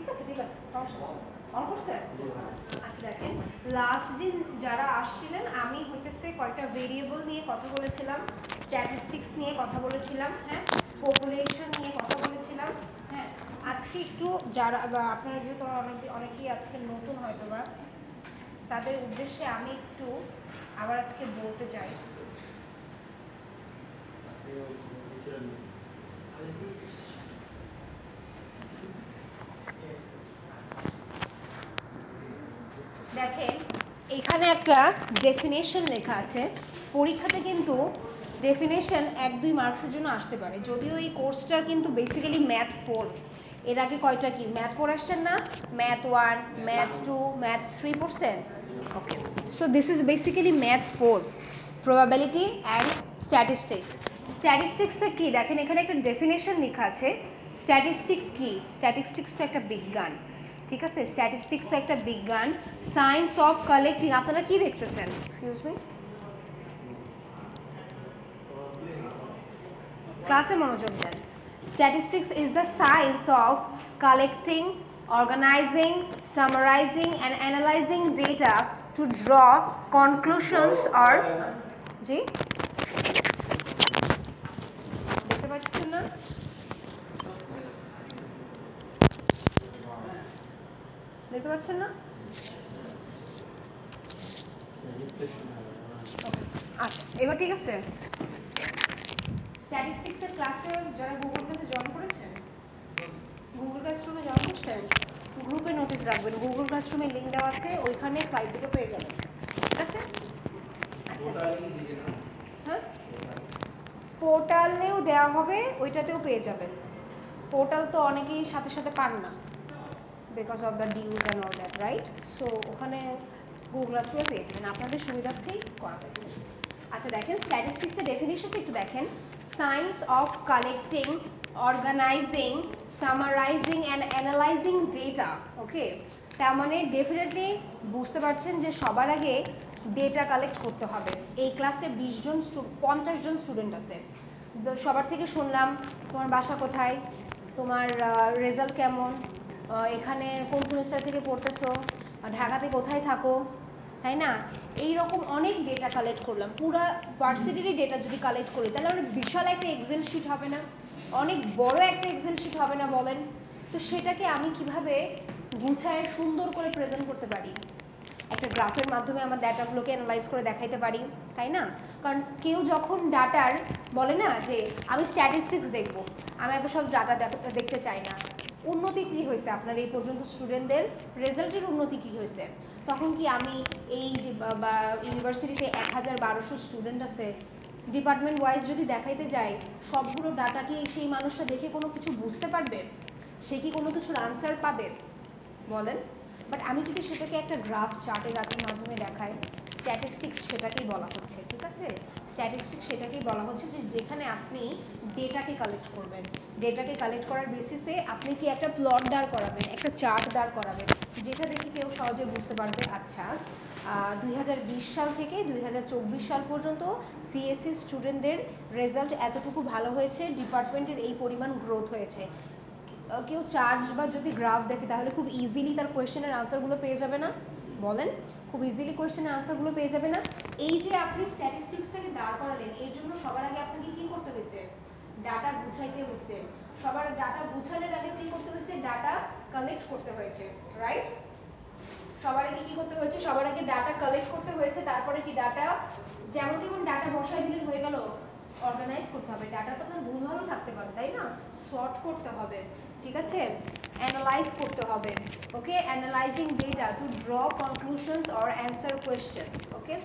ঠিক আছে সমস্যা অন করছে। আচ্ছা দেখেন, লাস্ট দিন যারা আসছিলেন আমি হইতেছে কয়েকটা ভেরিয়েবল নিয়ে কথা বলেছিলাম, স্ট্যাটিস্টিক্স নিয়ে কথা বলেছিলাম, হ্যাঁ, পপুলেশন নিয়ে কথা বলেছিলাম, হ্যাঁ। আজকে একটু যারা আপনারা যেহেতু অনেকেই আজকে নতুন হয়তো বা, তাদের উদ্দেশ্যে আমি একটু আবার আজকে বলতে চাই। দেখেন এখানে একটা ডেফিনেশন লেখা আছে, পরীক্ষাতে কিন্তু ডেফিনেশন 1-2 মার্কসের জন্য আসতে পারে, যদিও এই কোর্সটার কিন্তু বেসিক্যালি ম্যাথ 4। এর আগে কয়টা কি ম্যাথ 4 আসছেন না? ম্যাথ 1, ম্যাথ 2, ম্যাথ 3 পড়ছেন? Okay, so this is basically math 4, probability and statistics. স্ট্যাটিস্টিক্সটা কি দেখেন, এখানে একটা ডেফিনেশন লেখা আছে। স্ট্যাটিস্টিক্স কি? স্ট্যাটিস্টিক্স তো একটা বিজ্ঞান, ঠিক আছে? স্ট্যাটিস্টিক্স তো একটা বিজ্ঞান, সায়েন্স অফ কালেক্টিং। আপনারা কি দেখতেছেন? এক্সকিউজ মি, ক্লাসে মনোযোগ দেন। Statistics is the science of collecting, organizing, summarizing and analyzing data to draw conclusions or জি দেখতে পাচ্ছেন না? দেখতে পাচ্ছেন না? আচ্ছা এবার ঠিক আছে। স্ট্যাটিস্টিক্সের ক্লাসে যারা গুগল ক্লাসে জয়েন করেছেন, গুগল ক্লাসরুমে জয়েন করছেন, গ্রুপে নোটিস রাখবেন, গুগল ক্লাসরুমের লিঙ্ক দেওয়া আছে, ওইখানে স্লাইড দুটো পেয়ে যাবেন, ঠিক আছে? আচ্ছা হ্যাঁ, পোর্টালেও দেওয়া হবে, ওইটাতেও পেয়ে যাবেন। পোর্টাল তো অনেকেই সাথে সাথে পান না, because of the dues and all that, right? So ওখানে গুগল ক্লাসরুমে পেয়ে যাবেন, আপনাদের সুবিধার্থেই করা হয়েছে। আচ্ছা দেখেন, স্ট্যাটিস্টিক্সের ডেফিনিশনটা একটু দেখেন। Science of collecting, organizing, summarizing and analyzing data. Okay, তার মানে ডেফিনেটলি বুঝতে পারছেন যে সবার আগে ডেটা কালেক্ট করতে হবে। এই ক্লাসে 50 জন স্টুডেন্ট আছে, সবার থেকে শুনলাম তোমার বাসা কোথায়, তোমার রেজাল্ট কেমন, এখানে কোন সেমিস্টার থেকে পড়তেছো, ঢাকাতে কোথায় থাকো, তাই না? এই রকম অনেক ডেটা কালেক্ট করলাম। পুরো ভার্সিটিরই ডেটা যদি কালেক্ট করি তাহলে আমরা বিশাল একটা এক্সেল শিট হবে না? অনেক বড় একটা এক্সেল শিট হবে না বলেন? তো সেটাকে আমি কিভাবে গুছায় সুন্দর করে প্রেজেন্ট করতে পারি? একটা গ্রাফের মাধ্যমে আমার ডাটাগুলোকে অ্যানালাইজ করে দেখাইতে পারি, তাই না? কারণ কেউ যখন ডাটার বলে না যে আমি স্ট্যাটিস্টিক্স দেখব, আমি এত সব ডাটা দেখতে চাই না, উন্নতি কী হয়েছে আপনার এই পর্যন্ত স্টুডেন্টদের রেজাল্টের উন্নতি কী হয়েছে, তখন কি আমি এই বা ইউনিভার্সিটিতে 1000-1200 স্টুডেন্ট আছে, ডিপার্টমেন্ট ওয়াইজ যদি দেখাইতে যাই, সবগুলো ডাটা কি সেই মানুষটা দেখে কোনো কিছু বুঝতে পারবে? সে কি কোনো কিছুর আনসার পাবে বলেন? বাট আমি যদি সেটাকে একটা গ্রাফ চার্টের মাধ্যমে দেখাই, স্ট্যাটিস্টিক্স সেটাকেই বলা হচ্ছে, ঠিক আছে? স্ট্যাটিস্টিক্স সেটাকেই বলা হচ্ছে যে যেখানে আপনি ডেটাকে কালেক্ট করবেন, ডেটাকে কালেক্ট করার বেসিসে আপনি কি একটা প্লট দাঁড় করাবেন, একটা চার্ট দাঁড় করাবেন, যেটা দেখে কেউ সহজে বুঝতে পারবে আচ্ছা 2020 সাল থেকে 2024 সাল পর্যন্ত সিএসসি স্টুডেন্টদের রেজাল্ট এতটুকু ভালো হয়েছে, ডিপার্টমেন্টের এই পরিমাণ গ্রোথ হয়েছে। কেউ চার্ট বা যদি গ্রাফ দেখে তাহলে খুব ইজিলি তার কোয়েশ্চেনের আনসারগুলো পেয়ে যাবে না? বলেন, খুব ইজিলি কোয়েশ্চেনের আনসারগুলো পেয়ে যাবে না? এই যে আপনি স্ট্যাটিস্টিক্সটাকে দাঁড় করালেন, এর জন্য সবার আগে আপনাকে কি করতে হয়েছে? ডাটা গুছাইতে হয়েছে। সবার ডাটা গুছানোর আগে কি করতে হয়েছে? ডাটা কালেক্ট করতে হয়েছে, রাইট? সবার আগে কি করতে হয়েছে? সবার আগে ডাটা কালেক্ট করতে হয়েছে, তারপরে কি ডাটা যেমন তেমন ডাটা বসাই দিলেন হয়ে গেল? অর্গানাইজ করতে হবে, ডাটা তো আপনার ভুলভালও থাকতে পারে, তাই না? সর্ট করতে হবে, ঠিক আছে? অ্যানালাইজ করতে হবে, okay? Analyzing data to draw conclusions or answer questions, okay?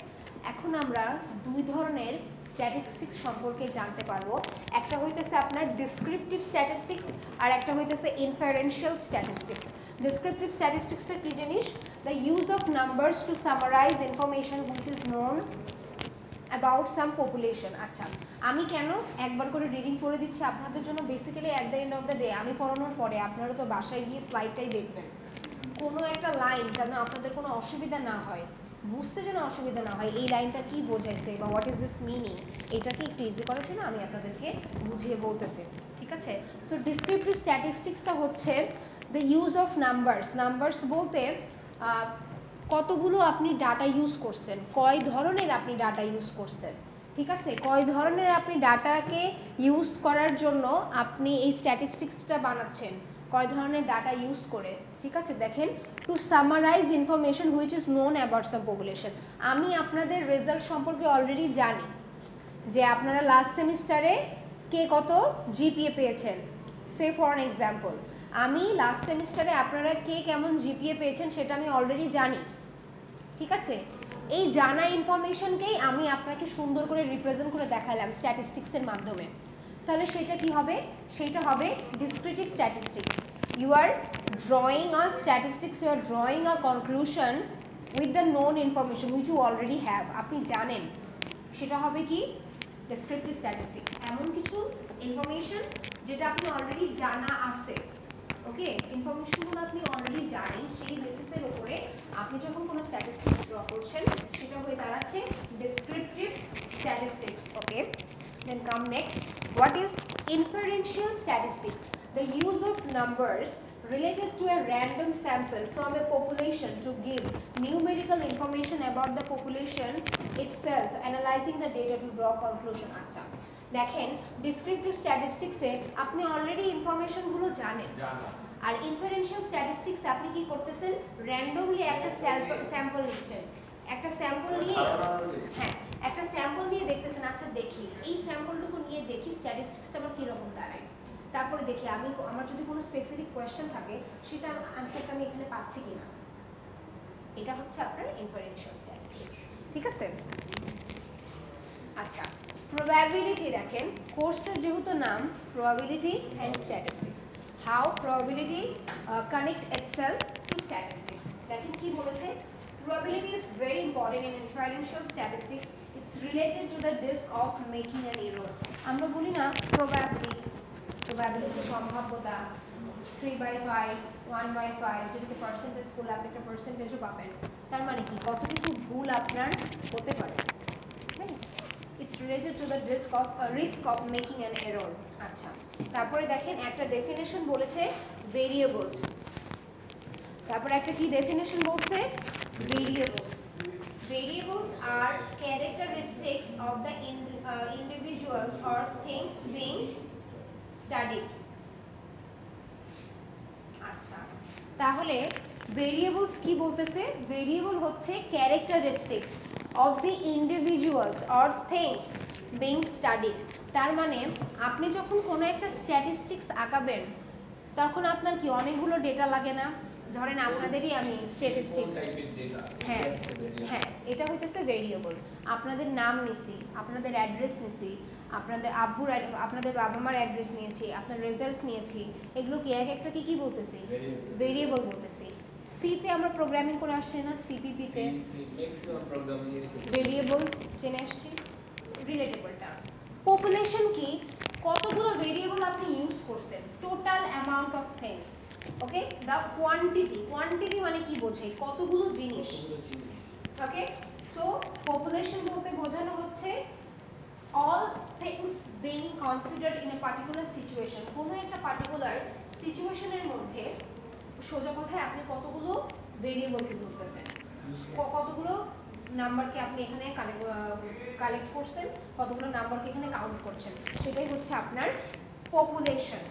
এখন আমরা দুই ধরনের স্ট্যাটিস্টিক্স সম্পর্কে জানতে পারবো। একটা হইতেছে আপনার ডিসক্রিপটিভ স্ট্যাটিস্টিক্স আর একটা হইতেছে ইনফারেন্সিয়াল স্ট্যাটিস্টিক্স। ডিসক্রিপটিভ স্ট্যাটিস্টিক্সটা কি জিনিস? The use of numbers to summarize information which is known about some population. আচ্ছা, আমি কেন একবার করে রিডিং করে দিচ্ছি আপনাদের জন্য? Basically at the end of the day আমি পড়ানোর পরে আপনারা তো বাসায় গিয়ে স্লাইডটাই দেখবেন, কোনো একটা লাইন যেন আপনাদের কোনো অসুবিধা না হয়, বুঝতে যেন অসুবিধা না হয়, এই লাইনটা কি বোঝাইছে বা হোয়াট ইজ দিস মিনিং, এটাকে একটু ইজি করার জন্য আমি আপনাদেরকে বুঝিয়ে বলতেছি, ঠিক আছে? সো ডিসক্রিপটিভ স্ট্যাটিস্টিক্সটা হচ্ছে the use of numbers, numbers বলতে কতগুলো আপনি ডাটা ইউজ করছেন, কয় ধরনের আপনি ডাটা ইউজ করছেন, ঠিক আছে, কয় ধরনের আপনি ডাটাকে ইউজ করার জন্য আপনি এই স্ট্যাটিস্টিক্সটা বানাচ্ছেন, কয় ধরনের ডাটা ইউজ করে, ঠিক আছে। দেখেন, to summarize information which is known about some population. আমি আপনাদের রেজাল্ট সম্পর্কে অলরেডি জানি যে আপনারা লাস্ট সেমিস্টারে কে কত জিপিএ পেয়েছেন, সে ফর অ্যান এক্সাম্পল আমি লাস্ট সেমিস্টারে আপনারা কে কেমন জিপিএ পেয়েছেন সেটা আমি অলরেডি জানি, ঠিক আছে। এই জানা ইনফরমেশনকেই আমি আপনাকে সুন্দর করে রিপ্রেজেন্ট করে দেখালাম স্ট্যাটিস্টিক্সের মাধ্যমে, তাহলে সেটা কি হবে, সেটা হবে descriptive statistics. You are drawing a statistics, you are drawing a conclusion with the known information which you already have, আপনি জানেন, সেটা হবে কি ডেসক্রিপটিভ স্ট্যাটিস্টিক্স। এমন কিছু ইনফরমেশন যেটা আপনি অলরেডি জানা আছে, ওকে, ইনফরমেশনগুলো আপনি অলরেডি জানেন, সেই বেসিসের উপরে আপনি যখন কোনো স্ট্যাটিস্টিক্স ড্র করছেন সেটা হয়ে দাঁড়াচ্ছে descriptive statistics, okay. Then come next, what is inferential statistics? The use of numbers related to a random sample from a population to give numerical information about the population itself, analyzing the data to draw conclusion. আচ্ছা দেখেন, descriptive স্ট্যাটিস্টিক্সে আপনি already ইনফরমেশনগুলো জানেন, আর inferential স্ট্যাটিস্টিক্সে আপনি কি করতেছেন, randomly একটা sample নিচ্ছেন, একটা স্যাম্পল নিয়ে, হ্যাঁ একটা স্যাম্পল নিয়ে দেখতেছেন, আচ্ছা দেখি এই স্যাম্পলটুকু নিয়ে দেখি স্ট্যাটিস্টিক্সটা আমার কীরকম দাঁড়ায়, তারপরে দেখি আমি আমার যদি কোনো স্পেসিফিক কোয়েশ্চেন থাকে সেটা আনসারটা আমি এখানে পাচ্ছি কিনা, এটা হচ্ছে আপনার ইনফারেন্সিয়াল স্ট্যাটিস্টিক্স, ঠিক আছে। আচ্ছা, প্রবাবিলিটি দেখেন, কোর্সটার যেহেতু নাম probability and statistics, how probability connect itself to statistics. দেখেন কি বলেছে, probability is very important in inferential statistics. It's related to the risk of making an error. আমরা বলি না probability, probability সম্ভাব্যতা 3/5, 1/5, যেটাকে পার্সেন্টেজ করলে আপনি একটা পার্সেন্টেজও পাবেন, তার মানে কি কতটুকু ভুল আপনার হতে পারে, it's related to the risk of making an error. আচ্ছা, তারপরে দেখেন একটা ডেফিনেশন বলেছে ভেরিয়েবলস, তারপরে একটা কি ডেফিনেশন বলছে variables. Variables are characteristics of the individuals or things being studied. আচ্ছা, তাহলে ভেরিয়েবলস কি বলতেছে, ভেরিয়েবল হচ্ছে characteristics of the individuals or things being studied। তার মানে আপনি যখন কোনো একটা স্ট্যাটিস্টিক্স আঁকাবেন তখন আপনার কি অনেকগুলো ডেটা লাগে না, ধরেন আপনাদেরই আমি স্ট্যাটিস্টিক্স, হ্যাঁ হ্যাঁ এটা হইতেছে ভেরিয়েবল, আপনাদের নাম নিছি, আপনাদের অ্যাড্রেস নিছি, আপনাদের আব্বুর আপনাদের বাবা মার অ্যাড্রেস নিয়েছি, আপনার রেজাল্ট নিয়েছি, এগুলো কি এক একটা কি বলতেছি, ভেরিয়েবল বলতেছি। সিতে আমরা প্রোগ্রামিং করে আসছি না, সিপিপিতে ভেরিয়েবল জেনে আসছি, রিলেটেবল টার্ম। পপুলেশন কি, কতগুলো ভেরিয়েবল আপনি ইউজ করছেন, total amount of things, okay. The quantity, quantity মানে কি বোঝে, কতগুলো জিনিস, ওকে। সো পপুলেশন বলতে বোঝানো হচ্ছে all things being considered in a particular situation, কোনো একটা পার্টিকুলার সিচুয়েশনের মধ্যে সোজা কথায় আপনি কতগুলো ভেরিয়েবলকে ধরতেছেন, কতগুলো নাম্বারকে আপনি এখানে কালেক্ট করছেন, কতগুলো নাম্বারকে এখানে কাউন্ট করছেন, সেটাই হচ্ছে আপনার পপুলেশন,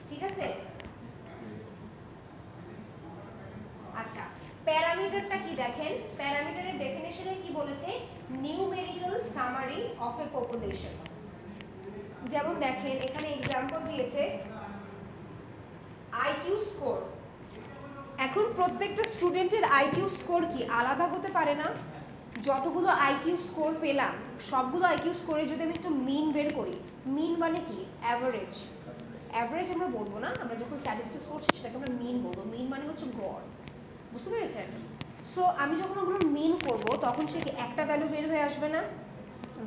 ঠিক আছে। আচ্ছা, প্যারামিটারটা কি দেখেন, প্যারামিটারের ডেফিনেশনে কি বলেছে, numerical summary of a population. যেমন দেখেন এখানে এক্সাম্পল দিয়েছে আইকিউ স্কোর। এখন প্রত্যেকটা স্টুডেন্টের আইকিউ স্কোর কি আলাদা হতে পারে না, যতগুলো আইকিউ স্কোর পেলাম সবগুলো আইকিউ স্কোরে যদি আমি একটা মিন বের করি, মিন মানে কি অ্যাভারেজ, অ্যাভারেজ আমরা বলবো না, আমরা যখন স্ট্যাটিস্টিক্স করছি সেটাকে আমরা মিন বলবো, মিন মানে হচ্ছে গড়, বুঝতে পেরেছেন। সো আমি যখন ওগুলো মিন করব তখন সে একটা ভ্যালু বের হয়ে আসবে না,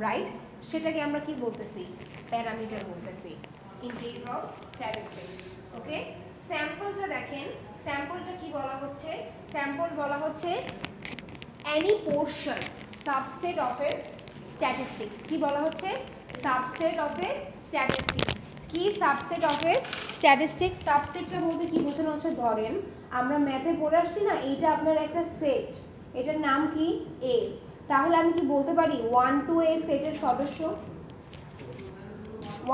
রাইট, সেটাকে আমরা কি বলতেছি, প্যারামিটার বলতেছি ইন কেস অফ স্ট্যাটিস্টিক্স, ওকে। স্যাম্পলটা দেখেন, স্যাম্পলটা কি বলা হচ্ছে, স্যাম্পল বলা হচ্ছে any portion subset of a statistics, কি বলা হচ্ছে সাবসেট অফ এ স্ট্যাটিস্টিক্স, কি সাবসেট অফ এ স্ট্যাটিস্টিক্স। সাবসেটটা বলতে কি বোঝানো হচ্ছে, ধরেন আমরা ম্যাথে পড়ে আসছি না, এইটা আপনার একটা সেট, এটার নাম কি এ, তাহলে আমি কি বলতে পারি 1 2 এ সেটের সদস্য,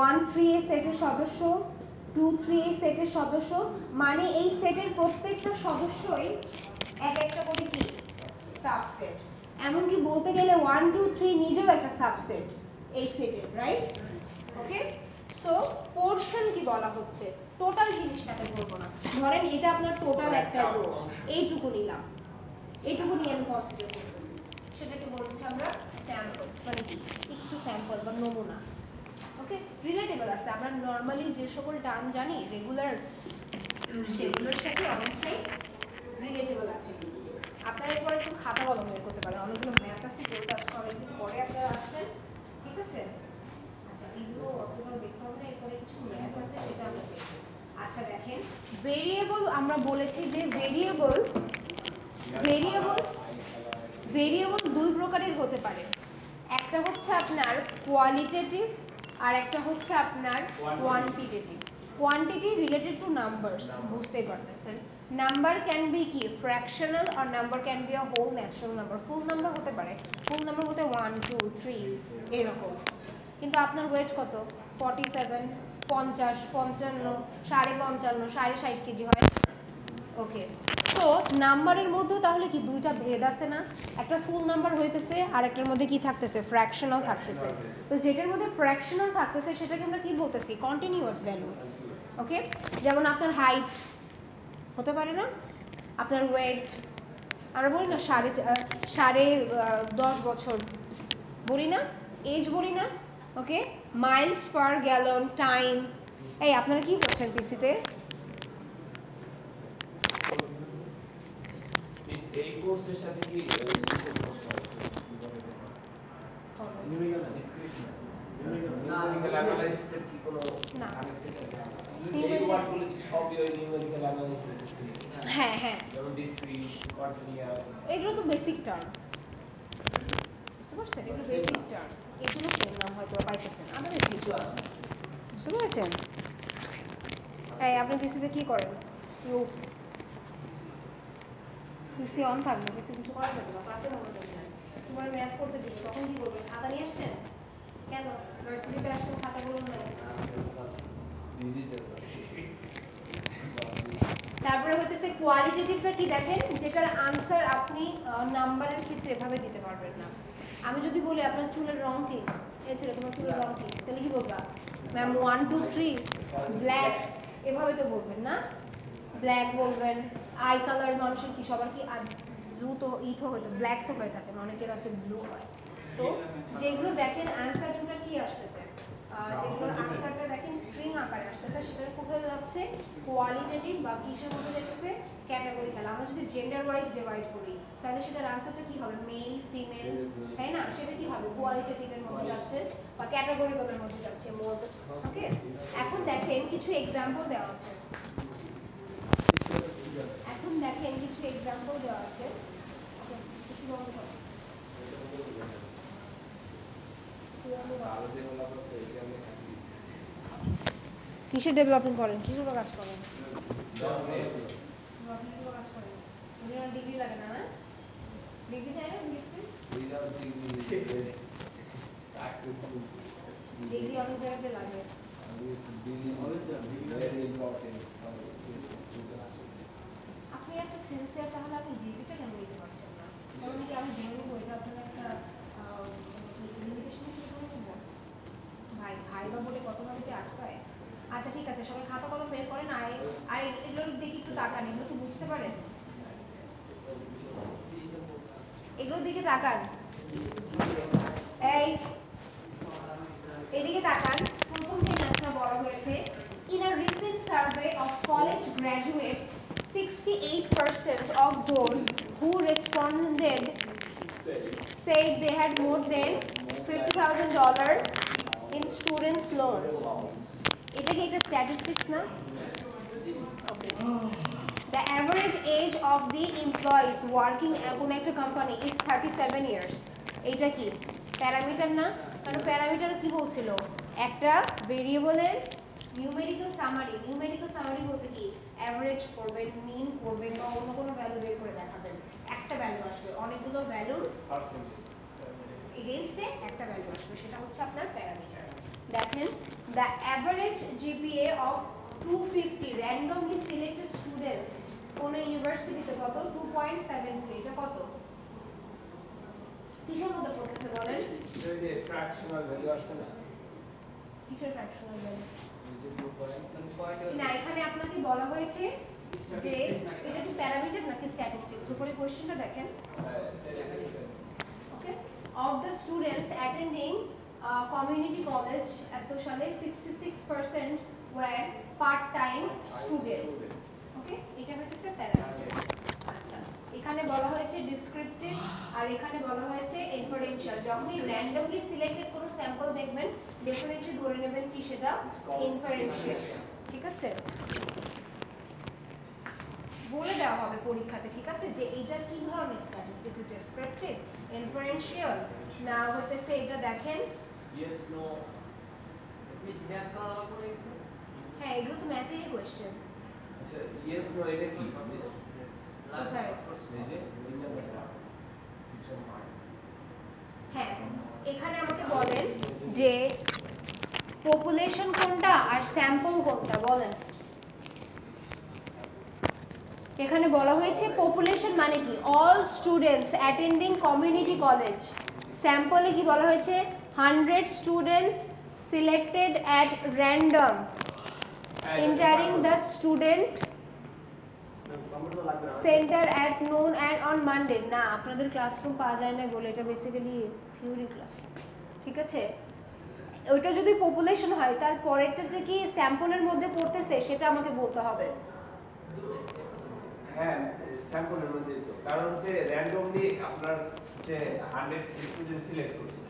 1 3 এ সেটের সদস্য, 2 3 এ সেটের সদস্য, মানে এই সেটের প্রত্যেকটা সদস্যই এক একটা করে কি সাবসেট। এমনকি বলতে গেলে 1 2 3 নিজেও একটা সাবসেট এই সেটের, রাইট? ওকে, সো পোরশন কি বলা হচ্ছে, টোটাল জিনিসটাকে বলবো না, ধরেন এটা আপনার টোটাল একটা রো, এইটুকু নিলাম, এইটুকু নিয়ে আমি কনসিডার করতেছি, সেটাকে বলছি আমরা স্যাম্পল, মানে কি একটু স্যাম্পল বা নমুনা। ওকে, রিলেটেবল আছে, আমরা নর্মালি যে সকল টার্ম জানি রেগুলার, সেগুলোর সাথে অনেকটাই রিলেটেবল আছে। আপনারা এরপর একটু খাতা কলম বের করতে পারেন, অনেকগুলো ম্যাথ আছে যেগুলো আজকে অনেকদিন পরে আপনারা আসছেন, ঠিক আছে? আচ্ছা, এগুলো অতগুলো দেখতে হবে না, এরপরে কিছু ম্যাথ আছে সেটা আমরা দেখব। আচ্ছা দেখেন, ভেরিয়েবল আমরা বলেছি যে ভেরিয়েবল দুই প্রকারের হতে পারে, একটা হচ্ছে আপনার কোয়ালিটেটিভ আর একটা হচ্ছে আপনার quantitative. Quantity related to numbers, বুঝতেই পারতেছেন। নাম্বার ক্যান বি কি ফ্র্যাকশনাল, আর number can be a whole natural number. Full number হতে পারে, ফুল নাম্বার বলতে 1 2 3 এরকম, কিন্তু আপনার ওয়েট কত, 47 50 55 55 60 কেজি হয়। ওকে, তো নাম্বারের মধ্যে তাহলে কি দুইটা ভেদ আছে না, একটা ফুল নাম্বার হইতেছে আর একটার মধ্যে কি থাকতেছে, ফ্র্যাকশনাল থাকতেছে। তো যেটার মধ্যে ফ্র্যাকশনাল থাকতেছে সেটাকে আমরা কি বলতেছি, কন্টিনিউয়াস ভ্যালু। ওকে, যেমন আপনার হাইট হতে পারে না, আপনার ওয়েট, আমরা বলি না 10.5 বছর বলি না, এজ বলি না। ওকে, মাইলস পার গ্যালন, টাইম। এই আপনারা কি করছেন পিসিতে? এই কোর্সের সাথে কি নিউমেরিক্যাল অ্যানালাইসিসের কি কোনো কানেক্টেড আছে? এই ওয়ার্ডগুলো কি সবই ওই নিউমেরিক্যাল অ্যানালাইসিস এর? হ্যাঁ হ্যাঁ, যেমন ডিসক্রিট, কন্টিনিউয়াস, এগুলো তো বেসিক টার্ম, বুঝতে পারছেন? এগুলো বেসিক টার্ম, এগুলো সেম নাম হয়তো পাইতেছেন, আমাদের কিছু বুঝতে পেরেছেন? এই আপনি পিসিতে কি করেন? পিসি অন থাকবে, পিসি কিছু করা যাবে না, ক্লাসের মধ্যে দেখবেন তোমার ম্যাথ করতে দিবে, তখন কি করবেন? খাতা নিয়ে আসছেন কেন? ভার্সিটিতে আসছেন, খাতাগুলো নাই। তারপরে হইতেছে কোয়ালিটেটিভটা কি দেখেন, যেটার আনসার আপনি নাম্বারের ক্ষেত্রে এভাবে দিতে পারবেন না। আমি যদি বলি আপনার চুলের রং কি, এই ছিল তোমার চুলের রং কি, তাহলে কি বলবা? ম্যাম 1 2 3 ব্ল্যাক, এভাবে তো বলবেন না, ব্ল্যাক বলবেন। আই কালার মানুষের কি সবার কি ব্লু তো ইথো হয়তো ব্ল্যাক তো হয়ে থাকে না, অনেকের আছে ব্লু হয়। সো যেগুলো দেখেন আনসারটা কি আসতেছে, যেগুলোর আনসারটা দেখেন স্ট্রিং আকারে আসতেছে, সেটা কোথায় যাচ্ছে, কোয়ালিটেটিভ বা কিসের মধ্যে যাচ্ছে, ক্যাটাগরিক্যাল। আমরা যদি জেন্ডার ওয়াইজ ডিভাইড করি তাহলে সেটার আনসারটা কি হবে, মেল ফিমেল, তাই না? সেটা কি হবে, কোয়ালিটেটিভের মধ্যে যাচ্ছে বা ক্যাটাগরিক্যালের মধ্যে যাচ্ছে মোর। ওকে, এখন দেখেন কিছু এক্সাম্পল দেওয়া আছে, এখন দেখেন কিছু এক্সাম্পল দেওয়া আছে। কিছু বন্ধ করো, কিসের ডেভেলপমেন্ট করেন, কিসের কাজ করেন? কাজ করেন, ডিগ্রি লাগে না? না ডিগ্রি চাই না, ডিগ্রি অনেক জায়গাতে লাগে। আপনি এত সিনসিয়ার, তাহলে আপনি ডিগ্রিটা কেন নিতে পারছেন না? কারণ কি আমি জেনে নেবো এটা আপনার একটা লিমিটেশন হিসেবে নেবো? ভাই বা বলে কতভাবে যে আটকায়। আচ্ছা ঠিক আছে, সবাই খাতা কলম বের করেন, আর এগুলোর দিকে একটু তাকান, এগুলো কি বুঝতে পারেন? এগুলোর দিকে তাকান, এদিকে তাকান। প্রথম যে ম্যাথটা বলা হয়েছে, in a recent survey of college graduates 68% of those who responded said they had more than $50,000 in students loans. এটা কি একটা স্ট্যাটিস্টিক্স না? The average age of the employees working in a company is 37 years. এটা কি parameter না? কারণ parameter কি বলছিল, একটা ভেরিয়েবলের নিউমেরিক্যাল সামারি বলতে কি অ্যাভারেজ করবেন, মিন করবেন বা অন্য কোনো ভ্যালু বের করে দেখাবেন। একটা ভ্যালু আসবে, অনেকগুলো ভ্যালুর পার্সেন্টেজ এগেইনস্টে একটা ভ্যালু আসবে, সেটা হচ্ছে আপনার প্যারামিটার। দেখেন the average GPA of 250 randomly selected students কোন ইউনিভার্সিটিতে কত 2.73, এটা কত কিসের মধ্যে পড়তেছে বলেন? যে ফ্র্যাকশনাল ভ্যালু আছে না, কিসের ফ্র্যাকশনাল ভ্যালু? যে 2.1 না, এখানে আপনাকে বলা হয়েছে যে এটা কি প্যারামিটার নাকি স্ট্যাটিস্টিক্স, উপরে কোশ্চেনটা দেখেন। Okay, of the students attending community college এত সালে 66% were part time student. Okay, এটা হচ্ছে প্যারামিটার। আচ্ছা, এখানে বলা হয়েছে ডেসক্রিপটিভ আর এখানে বলা হয়েছে ইনফারেনশিয়াল। যখনই র্যান্ডমলি সিলেক্টেড কোনো স্যাম্পল দেখবেন ডেফিনেটলি ধরে নেবেন কি সেটা ইনফারেনশিয়াল। ঠিক আছে, বলে দেওয়া হবে পরীক্ষাতে, ঠিক আছে, যে এটা কি ধরনের স্ট্যাটিস্টিক্স, ডেসক্রিপটিভ, ইনফারেনশিয়াল না হতেছে এটা দেখেন। ইয়েস নো মিস ম্যাথ করা লাগবে একটু। হ্যাঁ, এগুলো তো ম্যাথের কোশ্চেন। আচ্ছা ইয়েস নো এটা কি মিস কোথায়? এই যে এই নাম্বারটা টিচার মার্ক। হ্যাঁ, এখানে আমাকে বলেন যে পপুলেশন কোনটা আর স্যাম্পল কোনটা বলেন। এখানে বলা হয়েছে পপুলেশন মানে কি all students attending community college, স্যাম্পলে কি বলা হয়েছে 100 students selected at random entering the student center at noon and on Monday। না, আপনাদের ক্লাসরুম পাওয়া যায় না বলে, এটা বেসিক্যালি থিওরি ক্লাস, ঠিক আছে। ওইটা যদি পপুলেশন হয় তার পরেরটা যে কি স্যাম্পলের মধ্যে পড়তেছে সেটা আমাকে বলতে হবে। হ্যাঁ স্যাম্পলের মধ্যে তো, কারণ হচ্ছে র্যান্ডমলি আপনার হচ্ছে 100 স্টুডেন্ট সিলেক্ট করছে,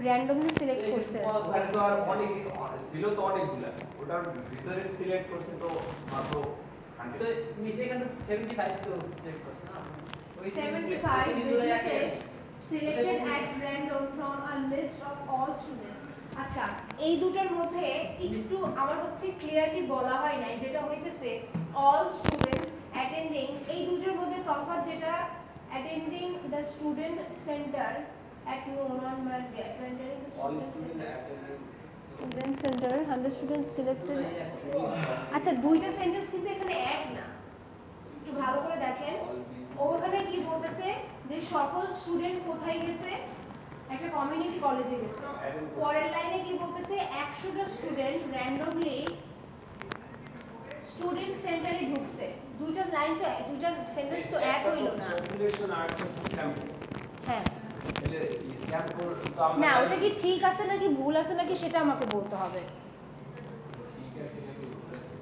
র্যান্ডমলি সিলেক্ট করছে। ওখানে তো আর অনেক ছিল তো অনেকগুলা, ওটার ভিতরে সিলেক্ট করছে তো মাত্র 100। তো নিচে এখানে 75 তো সিলেক্ট করছে না, ওই 75 businesses selected at random from a list of all students। আচ্ছা, এই দুটোর মধ্যে একটু আমার হচ্ছে ক্লিয়ারলি বলা হয় নাই, যেটা হইতেছে all students attending, এই দুটোর মধ্যে তফাৎ যেটা attending the student center at noon on Monday, attending the all student student center, attendant student center 100 students selected। আচ্ছা, দুইটা সেন্টেন্স কিন্তু এখানে এক না, একটু ভালো করে দেখেন। ওখানে কি বলতেছে যে সকল স্টুডেন্ট কোথায় গেছে, একটা কমিউনিটি কলেজে গেছে। পরের লাইনে কি বলতেছে 100টা স্টুডেন্ট র্যান্ডমলি স্টুডেন্ট সেন্টারে ঢুকছে। দুইটা লাইন তো দুইটা সেন্টেন্স তো এক হইল না। পপুলেশন আর স্যাম্পল, হ্যাঁ, তাহলে এই স্যাম্পল তো আমরা না ওটা কি ঠিক আছে নাকি ভুল আছে নাকি সেটা আমাকে বলতে হবে। ঠিক আছে নাকি ভুল আছে?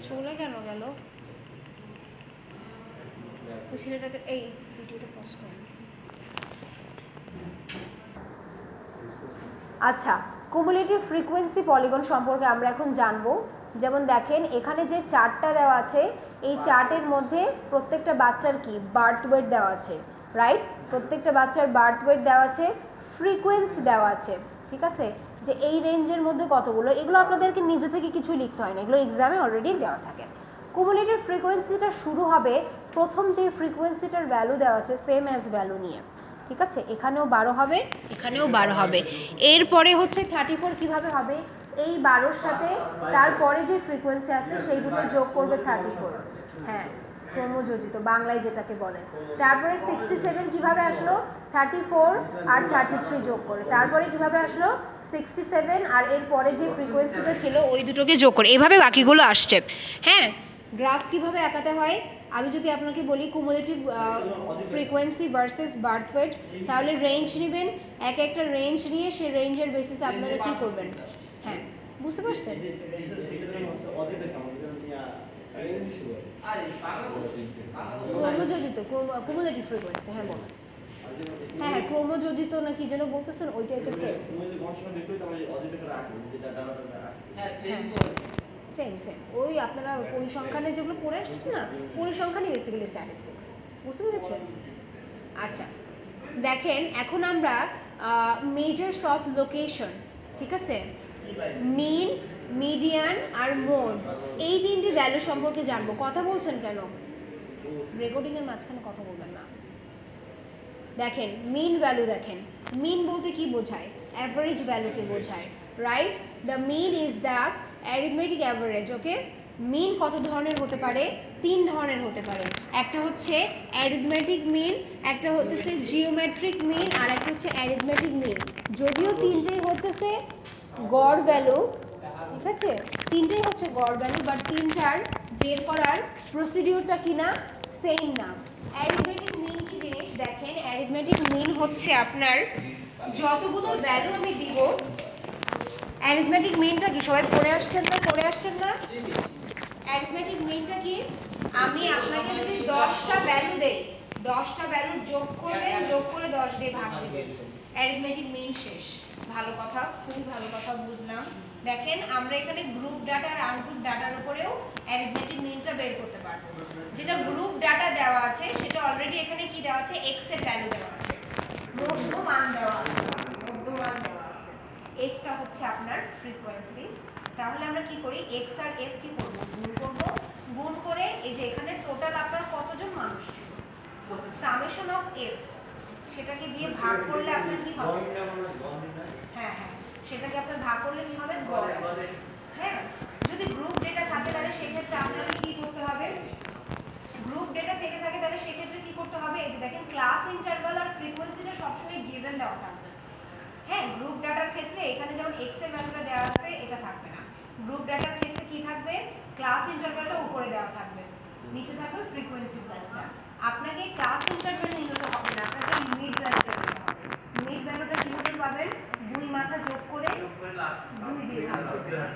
চলে কেন গেল ওই ছেলেটাকে? এই ভিডিওটা পজ করুন। আচ্ছা, কুমুলেটিভ ফ্রিকোয়েন্সি পলিগন সম্পর্কে আমরা এখন জানবো। যেমন দেখেন এখানে যে চার্টটা দেওয়া আছে, এই চার্টের মধ্যে প্রত্যেকটা বাচ্চার কি বার্থ ওয়েট দেওয়া আছে, রাইট? প্রত্যেকটা বাচ্চার বার্থ ওয়েট দেওয়া আছে, ফ্রিকোয়েন্সি দেওয়া আছে, ঠিক আছে, যে এই রেঞ্জের মধ্যে কতগুলো। এগুলো আপনাদেরকে নিজে থেকে কিছু লিখতে হয় না, এগুলো এক্সামে অলরেডি দেওয়া থাকে। কুমুলেটিভ ফ্রিকোয়েন্সিটা শুরু হবে প্রথম যে ফ্রিকোয়েন্সিটার ভ্যালু দেওয়া আছে সেম অ্যাজ ভ্যালু নিয়ে, ঠিক আছে। এখানেও 12 হবে, এখানেও 12 হবে। এরপরে হচ্ছে 34 কিভাবে হবে, এই 12-র সাথে তারপরে যে ফ্রিকোয়েন্সি আছে সেই দুটো যোগ করবে 34, হ্যাঁ ক্রমযোজিত বাংলায় যেটাকে বলে। তারপরে 67 কিভাবে আসলো, 34 আর 33 যোগ করে। তারপরে কিভাবে আসলো 67 আর এরপরে যে ফ্রিকোয়েন্সিটা ছিল ওই দুটোকে যোগ করে, এভাবে বাকিগুলো আসছে। হ্যাঁ, গ্রাফ কিভাবে আঁকাতে হয় আমি যদি আপনাকে বলি, cumulative frequency versus birth weight, তাহলে রেঞ্জ নেবেন, এক একটা রেঞ্জ নিয়ে সেই রেঞ্জের বেসিসে আপনারা কী করবেন। হ্যাঁ, বুঝতে পারছেন? ক্রমযোজিত, কুমুলেটিভ ফ্রিকোয়েন্সি, হ্যাঁ বলুন। হ্যাঁ হ্যাঁ, ক্রমযোজিত না কি যেন বলতেছেন, ওইটা একটা সেট। হ্যাঁ সেম সেম সেম ওই আপনারা পরিসংখ্যানে যেগুলো পড়ে আসছেন না, পরিসংখ্যানই বেসিক্যালি স্ট্যাটিস্টিক্স, বুঝতে পেরেছেন? আচ্ছা দেখেন এখন আমরা মেজার্স অফ লোকেশন, ঠিক আছে, মিন, মিডিয়ান আর মোড, এই তিনটি ভ্যালু সম্পর্কে জানবো। কথা বলছেন কেন? রেকর্ডিংয়ের মাঝখানে কথা বলবেন না। দেখেন মিন ভ্যালু, দেখেন মিন বলতে কি বোঝায়? অ্যাভারেজ ভ্যালুকে বোঝায়, right? The mean is the arithmetic average. Okay, mean কত ধরনের হতে পারে? 3 ধরনের হতে পারে। একটা হচ্ছে অ্যারিথমেটিক মিন, একটা হচ্ছে জিওমেট্রিক মিন, আর একটা হচ্ছে অ্যারিথমেটিক মিন। যদিও তিনটেই হচ্ছে গড় ভ্যালু, ঠিক আছে, তিনটেই হচ্ছে গড় ভ্যালু, বাট তিনটার বের করার প্রসিডিউরটা কি না সেম না। অ্যারিথমেটিক মিন কি জিনিস দেখেন, অ্যারিথমেটিক মিন হচ্ছে আপনার যতগুলো ভ্যালু আমি দিব, অ্যারিথমেটিক মিনটা কি সবাই পড়ে আসছেন না? পড়ে আসছেন না? অ্যারিথমেটিক মিনটা কি? আমি আপনাকে যদি 10টা ভ্যালু দেই, 10টা ভ্যালু যোগ করবেন, যোগ করে 10 দিয়ে ভাগ দিবেন, অ্যারিথমেটিক মিন শেষ। ভালো কথা, খুবই ভালো কথা, বুঝলাম। দেখেন আমরা এখানে গ্রুপ ডাটা আর আনগ্রুপ ডাটার উপরেও অ্যারিথমেটিক মিনটা বের করতে পারবো। যেটা গ্রুপ ডাটা দেওয়া আছে সেটা অলরেডি এখানে কি দেওয়া আছে? x এর ভ্যালু দেওয়া আছে, মধ্যমান দেওয়া আছে, মধ্যমান দেওয়া আছে। f টা হচ্ছে আপনার ফ্রিকোয়েন্সি। তাহলে আমরা কি করি? x আর f কি করব? গুণ করব। গুণ করে এই যে এখানে টোটাল আপনার কতজন মানুষ ছিল, সামেশন অফ f, সেটাকে দিয়ে ভাগ করলে আপনার কি হবে? হ্যাঁ হ্যাঁ, সেটাকে আপনার ভাগ করলে কি হবে? গড়। হ্যাঁ, যদি গ্রুপ ডেটা থাকে তাহলে সেক্ষেত্রে আপনাকে কি করতে হবে? গ্রুপ ডেটা থেকে থাকে তাহলে সেক্ষেত্রে কি করতে হবে? এই যে দেখেন ক্লাস ইন্টারভাল আর ফ্রিকোয়েন্সিটা সবসময় গিভেন দেওয়া থাকবে। হ্যাঁ, গ্রুপ ডাটার ক্ষেত্রে এখানে যেমন x এর ভ্যালুটা দেওয়া আছে, এটা থাকবে না। গ্রুপ ডাটার ক্ষেত্রে কি থাকবে? ক্লাস ইন্টারভালটা উপরে দেওয়া থাকবে, নিচে থাকবে ফ্রিকোয়েন্সি ভ্যালুটা। আপনাকে ক্লাস ইন্টারভাল নিতে হবে না, আপনাকে মিড ভ্যালুটা নিতে হবে। মিড ভ্যালুটা কিভাবে পাবেন? 2 মাথা যোগ করে 2 দিয়ে ভাগ করবেন।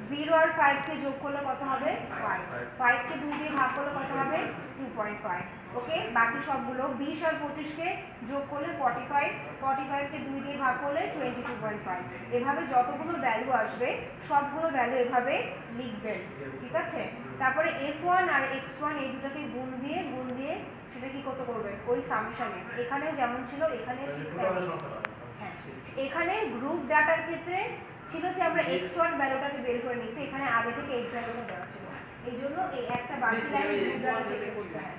0 আর 5 কে যোগ করলে কত হবে? 5। 5 কে 2 দিয়ে ভাগ করলে কত হবে? 2.5। ওকে, বাকি সবগুলো 20 আর 25 কে যোগ করলে 45, 45 কে 2 দিয়ে ভাগ করলে 22.5। এভাবে যতগুলো ভ্যালু আসবে সবগুলো ভ্যালু এভাবে লিখবেন, ঠিক আছে? তারপরে f1 আর x1 এই দুটোকে গুণ দিয়ে সেটা কি কত করবেন? ওই সামেশনে এখানেও যেমন ছিল এখানে ঠিক তেমন। হ্যাঁ, এখানে গ্রুপ ডাটার ক্ষেত্রে ছিল যে আমরা x1 ভ্যালুটাকে বের করে নিছি, এখানে আগে থেকে x ভ্যালুটা দেওয়া ছিল, এই জন্য এই একটা বাকি লাইন গ্রুপ ডাটা থেকে করতে হয়।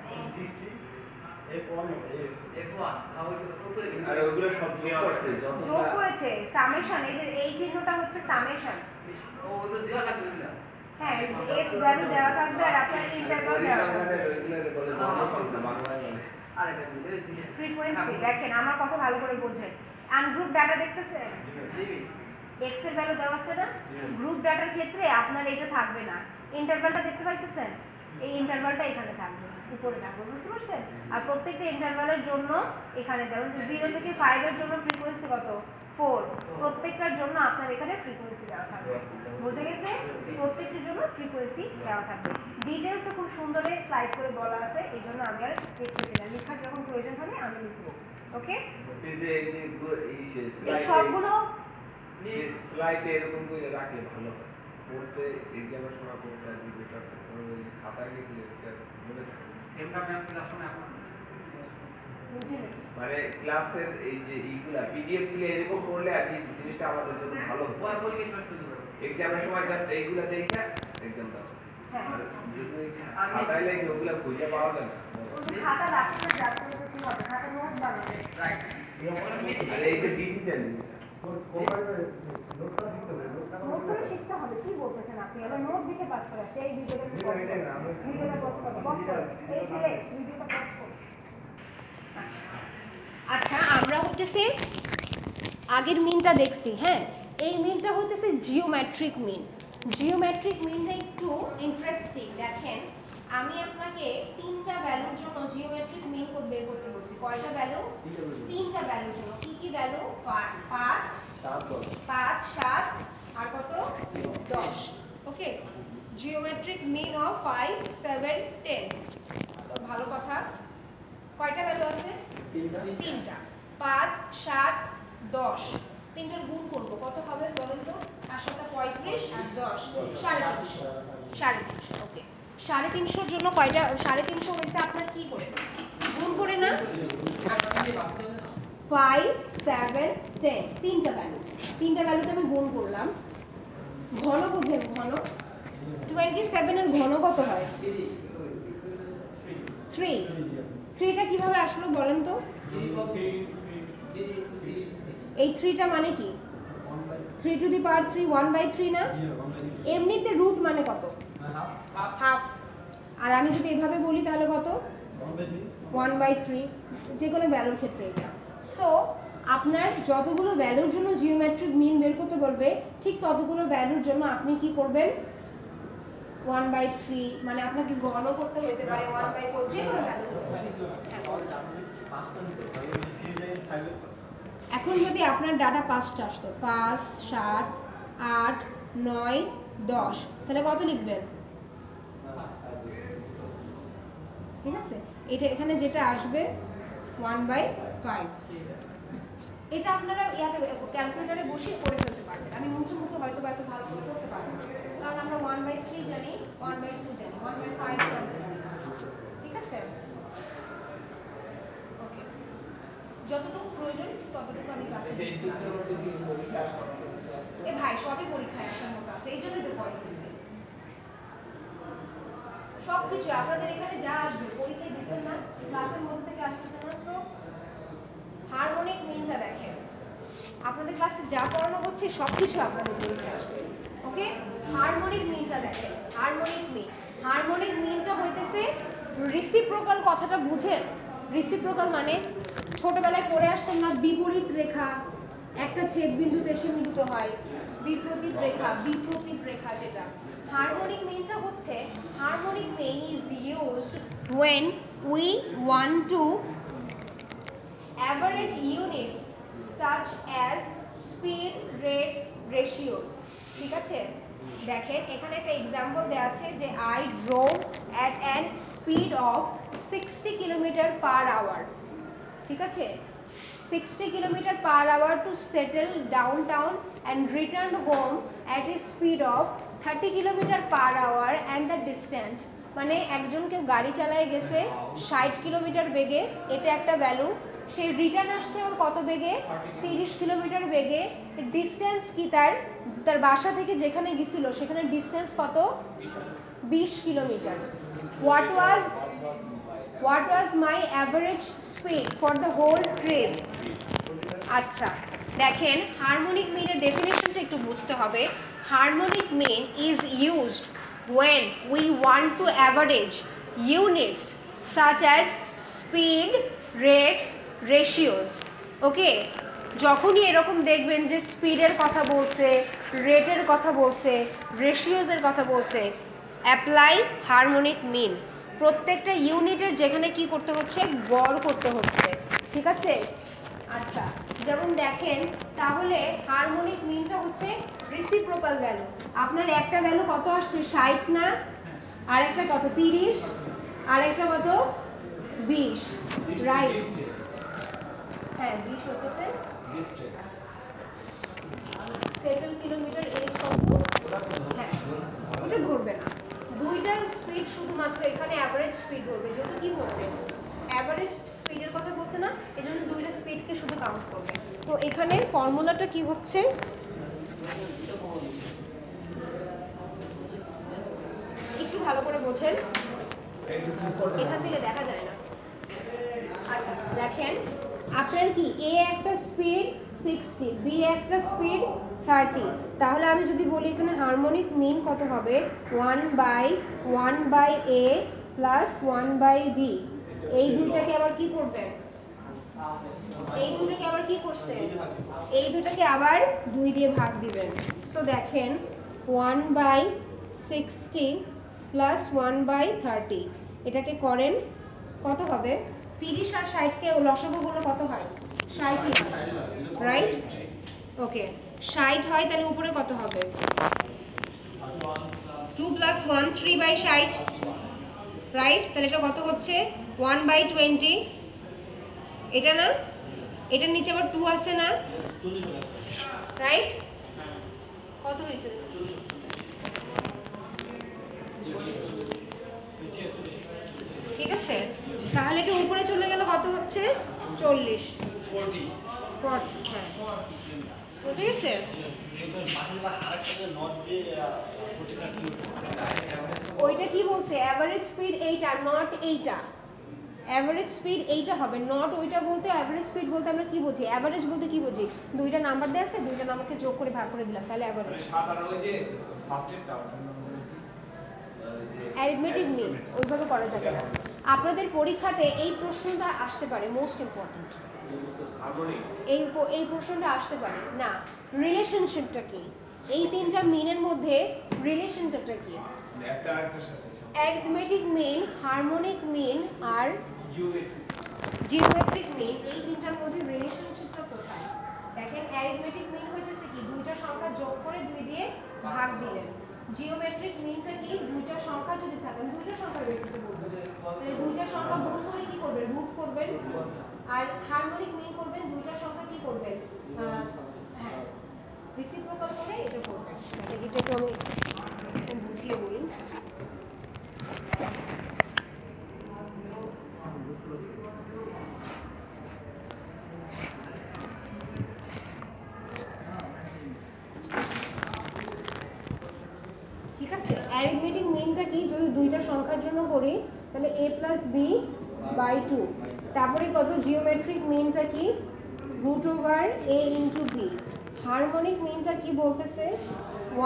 আর ওগুলো সব যোগ করছে, যোগ করেছে সামেশন, এই যে এই চিহ্নটা হচ্ছে সামেশন। ওগুলো দেওয়া লাগবে না। হ্যাঁ, f ভ্যালু দেওয়া থাকবে আর আপনার ইন্টারভাল দেওয়া থাকবে। ফ্রিকোয়েন্সি দেখেন, আমার কথা ভালো করে বোঝেন। আনগ্রুপ ডাটা দেখতেছেন? x এর ভ্যালু দেওয়া আছে না? গ্রুপ ডাটার ক্ষেত্রে আপনার এটা থাকবে না। ইন্টারভালটা দেখতে পাইতেছেন? এই ইন্টারভালটা এখানে থাকবে, উপরে থাকবে, বুঝতে পারছেন? আর প্রত্যেকটা ইন্টারভালের জন্য এখানে ধরুন 0 থেকে 5 এর জন্য ফ্রিকোয়েন্সি কত? 4। প্রত্যেকটার জন্য আপনার এখানে ফ্রিকোয়েন্সি দেওয়া থাকবে, বুঝে গেছে? প্রত্যেকটার জন্য ফ্রিকোয়েন্সি দেওয়া থাকবে। ডিটেইলসে খুব সুন্দরভাবে স্লাইড করে বলা আছে, এই জন্য আমি আর লিখতেছি না, লেখার যখন প্রয়োজন হবে আমি লিখব। ওকে, এই সবগুলো স্লাইডে এরকম করে রাখলে ভালো হয়, পড়তে এক্সামের সময় পড়তে আর যেটা খাতায় লিখলে মনে থাকে। সেমটা ম্যাম ক্লাস শুনে এখন মানে ক্লাসের এই যে এইগুলা পিডিএফ গুলো এরকম করলে আর কি জিনিসটা আমাদের জন্য ভালো হবে। ওই পরিবেশটা শুরু করো। এক্সামের সময় জাস্ট এইগুলা দেখে এক্সাম দাও। হ্যাঁ, যদি খাতায় লেখে ওগুলা খুঁজে পাওয়া যায় না। খাতা রাখতে যাচ্ছে তো কি হবে? খাতা নোট বানাবে, রাইট। আর এই যে ডিজিটাল নোটটা শিখতে হবে। কি বলতেছেন আপনি? এবার নোট দিতে পাস করে সেই ভিডিওটা ভিডিওটা বন্ধ করো, এই ছেলে ভিডিওটা বন্ধ করো। আচ্ছা আচ্ছা, আমরা হতেছে আগের মিনটা দেখছি। হ্যাঁ, এই মিনটা হতেছে জিওমেট্রিক মিন। জিওমেট্রিক মিনটা একটু ইন্টারেস্টিং। দেখেন, আমি আপনাকে 3টা ভ্যালুর জন্য জিওমেট্রিক মিন বের করতে বলছি। কয়টা ভ্যালু? 3টা ভ্যালুর জন্য। কি কি ভ্যালু? 5, 7 আর কত? 10। ওকে, জিওমেট্রিক মিন অফ 5, 7, 10। ভালো কথা। কয়টা ভ্যালু আছে? 3টা। 5, 7, 10। তিনটার গুণ করবো, কত হবে বলেন তো? 8 7 35 আর 10 350। ওকে, 350 জন্য কয়টা? 350 হয়েছে আপনার কি করে গুণ করে না? আচ্ছা 5 7 10, তিনটা ভ্যালুতে আমি গুণ করলাম। ঘন বুঝেন, ঘন 27 এর ঘন কত হয়? 3। 3টা কিভাবে আসলো বলেন তো? এই 3টা মানে কি? 3 টু দি পাওয়ার 3 1/3 না? এমনিতে রুট মানে কত? হাফ। আর আমি যদি এভাবে বলি তাহলে কত? 1/3, যে কোনো ভ্যালুর ক্ষেত্রে এটা। সো আপনার যতগুলো ভ্যালুর জন্য জিওমেট্রিক মিন বের করতে বলবে, ঠিক ততগুলো ভ্যালুর জন্য আপনি কি করবেন? 1/3, মানে আপনাকে ঘন করতে হতে পারে 1/4, যে কোনো ভ্যালু। এখন যদি আপনার ডাটা 5টা আসতো, 5 7 8 9 10, তাহলে কত লিখবেন? ঠিক আছে, এটা এখানে যেটা আসবে 1/5। এটা আপনারা ইয়াতে ক্যালকুলেটরে বসে করে ফেলতে পারবেন। আমি মুখে হয়তো বা এত ভালো করে করতে পারবো না, কারণ আমরা 1/3 জানি, 1/2 জানি, 1/5 জানি। ঠিক আছে, ওকে, যতটুকু প্রয়োজন ঠিক ততটুকু আমি ক্লাসে এ ভাই সবই পরীক্ষায় আসার মতো আছে, এই জন্যই তো পড়ে দিচ্ছি। সবকিছু আপনাদের এখানে যা আসবে পরীক্ষায় দিচ্ছেন না, ক্লাসের মধ্যে থেকে আসতেছে না। সো হারমোনিক মিনটা দেখেন, আপনাদের ক্লাসে যা পড়ানো হচ্ছে সবকিছু আপনাদের পরীক্ষায় আসবে। ওকে, হারমোনিক মিনটা দেখেন। হারমোনিক মিনটা হইতেছে রিসিপ্রোকাল। কথাটা বুঝেন? রিসিপ্রোকাল মানে ছোটবেলায় পড়ে আসছেন না, বিপরীত রেখা একটা ছেদ বিন্দুতে এসে মিলিত হয়, বিপরীত রেখা যেটা। হারমোনিক মিনটা হচ্ছে, harmonic mean is used when we want to average units such as speed, rates, ratios। ঠিক আছে, দেখেন এখানে একটা এক্সাম্পল দেওয়া আছে যে I drove at an speed of 60 km/h। ঠিক আছে, 60 km/h to settle downtown and returned home at a speed of 30 km/h and the distance, মানে একজন কেউ গাড়ি চালায় গেছে 60 কিলোমিটার বেগে, এটা একটা ভ্যালু। সে রিটার্ন আসছে ওর কত বেগে? 30 কিলোমিটার বেগে। ডিস্টেন্স কি তার বাসা থেকে যেখানে গিয়েছিল সেখানে ডিস্টেন্স কত? 20 kilometre. What was my average speed for the whole trip? আচ্ছা দেখেন, হারমোনিক মিনের ডেফিনেশনটা একটু বুঝতে হবে। Harmonic mean is used when we want to average units such as speed, rates, ratios। ওকে, যখনই এরকম দেখবেন যে স্পিডের কথা বলছে, রেটের কথা বলছে, রেশিওজের কথা বলছে, অ্যাপ্লাই হারমোনিক মিন। প্রত্যেকটা ইউনিটের যেখানে কি করতে হচ্ছে? গড় করতে হচ্ছে। ঠিক আছে, আচ্ছা যেমন দেখেন, তাহলে হারমোনিক মিনটা হচ্ছে রিসিপ্রোকাল ভ্যালু। আপনার একটা ভ্যালু কত আসছে? 60 না? আর একটা কত? 30, আর একটা কত? 20, রাইট? হ্যাঁ 20 হতেছে। সেটেল কিলোমিটার এজ কত? হ্যাঁ ওটা ধরবে না, দুইটার স্পিড শুধুমাত্র এখানে অ্যাভারেজ স্পিড ধরবে, যেহেতু কি বলছে অ্যাভারেজ স্পিডের কথা বলছে না, এই জন্য দুইটা স্পিডকে শুধু কাউন্ট করবে। তো এখানে ফর্মুলাটা কি হচ্ছে? একটু ভালো করে বোঝেন, এখান থেকে দেখা যায় না। আচ্ছা দেখেন, আপনার কি এ একটা স্পিড 60, বি একটা স্পিড 30, তাহলে আমি যদি বলি এখানে হারমোনিক মিন কত হবে? 1/a plus 1/b। এই দুইটাকে আবার কি করবেন? এই দুইটাকে আবার কি করছে? এই দুইটাকে আবার 2 দিয়ে ভাগ দিবেন। সো দেখেন 1/60 প্লাস 1/30, এটাকে করেন কত হবে? 30 আর 60কে লসাগু গুলো কত হয়? 60, রাইট? ওকে, 60 হয়, তাহলে উপরে কত হবে? 2 + 1 3/60, রাইট? তাহলে এটা কত হচ্ছে? 1/20। এটা না, এটার নিচে আবার 2 আছে না? রাইট? কত হয়েছে? ঠিক আছে, তাহলে এটা উপরে চলে গেলে কত হচ্ছে? 40 হ্যাঁ, বুঝে গেছে? ওইটা কি বলছে? অ্যাভারেজ স্পিড এইটা, নট এইটা। অ্যাভারেজ স্পিড এইটা হবে, নট ওইটা। বলতে অ্যাভারেজ স্পিড বলতে আমরা কি বুঝি? অ্যাভারেজ বলতে কি বুঝি? দুইটা নাম্বার দেওয়া আছে, দুইটা নাম্বারকে যোগ করে ভাগ করে দিলাম, তাহলে অ্যাভারেজ। অ্যারিথমেটিক মিন ওইভাবে করা যাবে না। আপনাদের পরীক্ষাতে এই প্রশ্নটা আসতে পারে, মোস্ট ইম্পর্টেন্ট। এই প্রশ্নটা আসতে পারে না, রিলেশনশিপটা কি? এই তিনটা মিনের মধ্যে রিলেশনশিপটা কি? অ্যারিথমেটিক মিন, হারমোনিক মিন আর জিওমেট্রিক মিন, এই তিনটার মধ্যে রিলেশনশিপটা কোথায়? দেখেন, অ্যারিথমেটিক মিন হইতেছে কি? দুইটা সংখ্যা যোগ করে 2 দিয়ে ভাগ দিলেন। জিওমেট্রিক মিনটা কি? দুইটা সংখ্যা যদি থাকে, আমি দুইটা সংখ্যার বেসিসে বলতেছি, তাহলে দুইটা সংখ্যা গুণ করে কি করবেন? রুট করবেন। আর হারমোনিক মিন করবেন, দুইটা সংখ্যা কি করবেন? হ্যাঁ, রেসিপ্রোকাল করে এটা করবেন। দেখেন, এটাকে আমি বুঝিয়ে বলি। ঠিক আছে, অ্যারিথমেটিক মিনটা কি? যদি দুইটা সংখ্যার জন্য করি তাহলে a+b/2। তারপরে কত? জিওমেট্রিক মিনটা কি? √a/b। হারমোনিক মিনটা কি বলতেছে?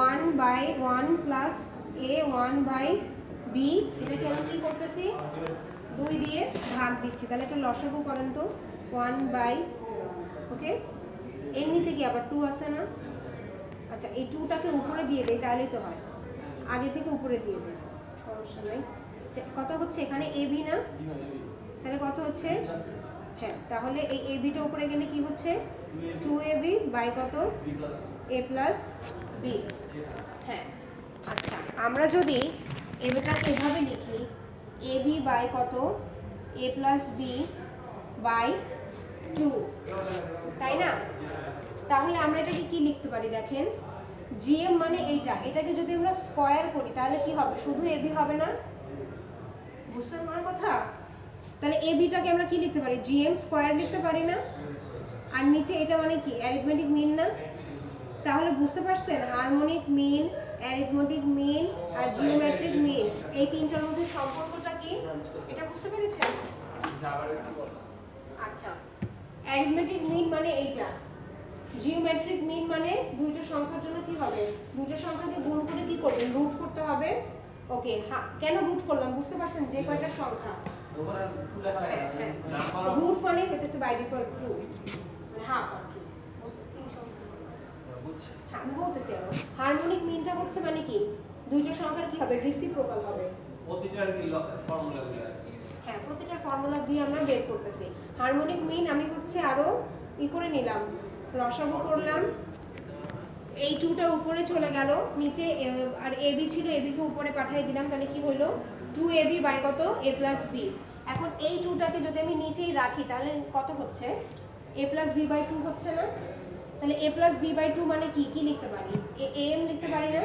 1/1 + a1/b। এটাকে আমি কি করতেছি? 2 দিয়ে ভাগ দিচ্ছি, তাহলে এটা লসাগু করেন তো। 1/, ওকে, এর নিচে কি আবার 2 আছে না? আচ্ছা, এই 2টাকে উপরে দিয়ে দেই, তাহলেই তো হয়। আগে থেকে উপরে দিয়ে দেয়, সমস্যা নাই। কত হচ্ছে এখানে? ab না? তাহলে কত হচ্ছে? হ্যাঁ, তাহলে এই abটা উপরে গেলে কি হচ্ছে? 2ab/ কত? a+b। হ্যাঁ, আচ্ছা, আমরা যদি এটাকে এভাবে লিখি, ab/ কত? a+b/2, তাই না? তাহলে আমরা এটাকে কি লিখতে পারি? দেখেন, জিএম মানে এইটা, এটাকে যদি আমরা স্কয়ার করি তাহলে কি হবে? শুধু এবি হবে না? বুঝতে পারার কথা। তাহলে এবিটাকে আমরা কি লিখতে পারি? জিএম স্কয়ার লিখতে পারি না? আর নিচে এটা মানে কি? অ্যারিথমেটিক মিন না? তাহলে বুঝতে পারছেন, হারমোনিক মিন, অ্যারিথমেটিক মিন আর জিওমেট্রিক মিন, এই তিনটার মধ্যে সম্পর্কটা কি? এটা বুঝতে পেরেছেন? আচ্ছা, অ্যারিথমেটিক মিন মানে এইটা, জিওমেট্রিক মিন মানে দুইটা সংখ্যার জন্য কি হবে? দুইটা সংখ্যাকে গুণ করে কি করবেন? রুট করতে হবে। ওকে, কেন রুট করলাম বুঝতে পারছেন? যে কয়টা সংখ্যা রুট মানে হইতেছে বাই ডিফল্ট 2, মানে হাফ আর কি। হ্যাঁ, আমি বলতেছি আরো, হারমোনিক মিনটা হচ্ছে মানে কি? দুইটা সংখ্যার কি হবে? রেসিপ্রোকাল হবে। প্রতিটার কি ফর্মুলাগুলো আর কি? হ্যাঁ, প্রতিটা ফর্মুলা দিয়ে আমরা বের করতেছি। হারমোনিক মিন আমি হচ্ছে আরো করে নিলাম, লসাগু করলাম, এই 2টা উপরে চলে গেল, নিচে আর এবি ছিল, এবিকে উপরে পাঠিয়ে দিলাম, তাহলে কি হলো? 2ab/ কত? a+b। এখন এই 2টাকে যদি আমি নিচেই রাখি তাহলে কত হচ্ছে? a+b/2 হচ্ছে না? তাহলে a+b/2 মানে কি? কি লিখতে পারি? am লিখতে পারি না?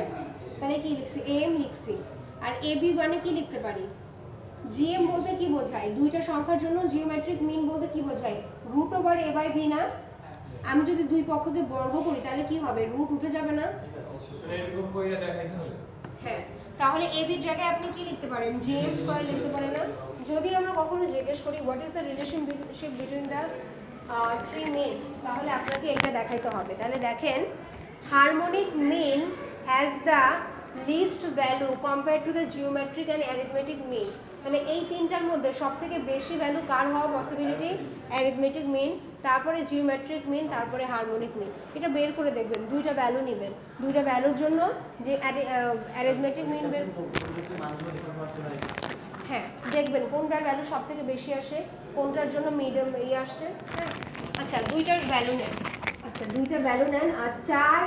তাহলে কি লিখছি? am লিখছি। আর ab মানে কি লিখতে পারি? জিএম বলতে কি বোঝায়? দুইটা সংখ্যার জন্য জিওমেট্রিক মিন বলতে কি বোঝায়? √a/b না? আমি যদি দুই পক্ষকে বর্গ করি তাহলে কি হবে? রুট উঠে যাবে না? এরকম কইরা দেখাইতে হবে। হ্যাঁ, তাহলে এবির জায়গায় আপনি কি লিখতে পারেন? জিএম স্কয়ার লিখতে পারেন না? যদি আমরা কখনো জিজ্ঞেস করি what is the relationship between the three means, তাহলে আপনাকে এটা দেখাইতে হবে। তাহলে দেখেন, harmonic mean has the least value compare to the geometric and arithmetic mean. তাহলে এই তিনটার মধ্যে সবথেকে বেশি ভ্যালু কার হওয়া পসিবিলিটি? অ্যারিথমেটিক মিন, তারপরে জিওমেট্রিক মিন, তারপরে হারমোনিক মিন। এটা বের করে দেখবেন, দুইটা ভ্যালু নেবেন, দুইটা ভ্যালুর জন্য যে অ্যারিথমেটিক মিন বের, হ্যাঁ, দেখবেন কোনটার ভ্যালু সব থেকে বেশি আসে, কোনটার জন্য মিডিয়াম আসছে। হ্যাঁ, আচ্ছা, দুইটার ভ্যালু নেন। আচ্ছা, দুইটা ভ্যালু নেন। আর 4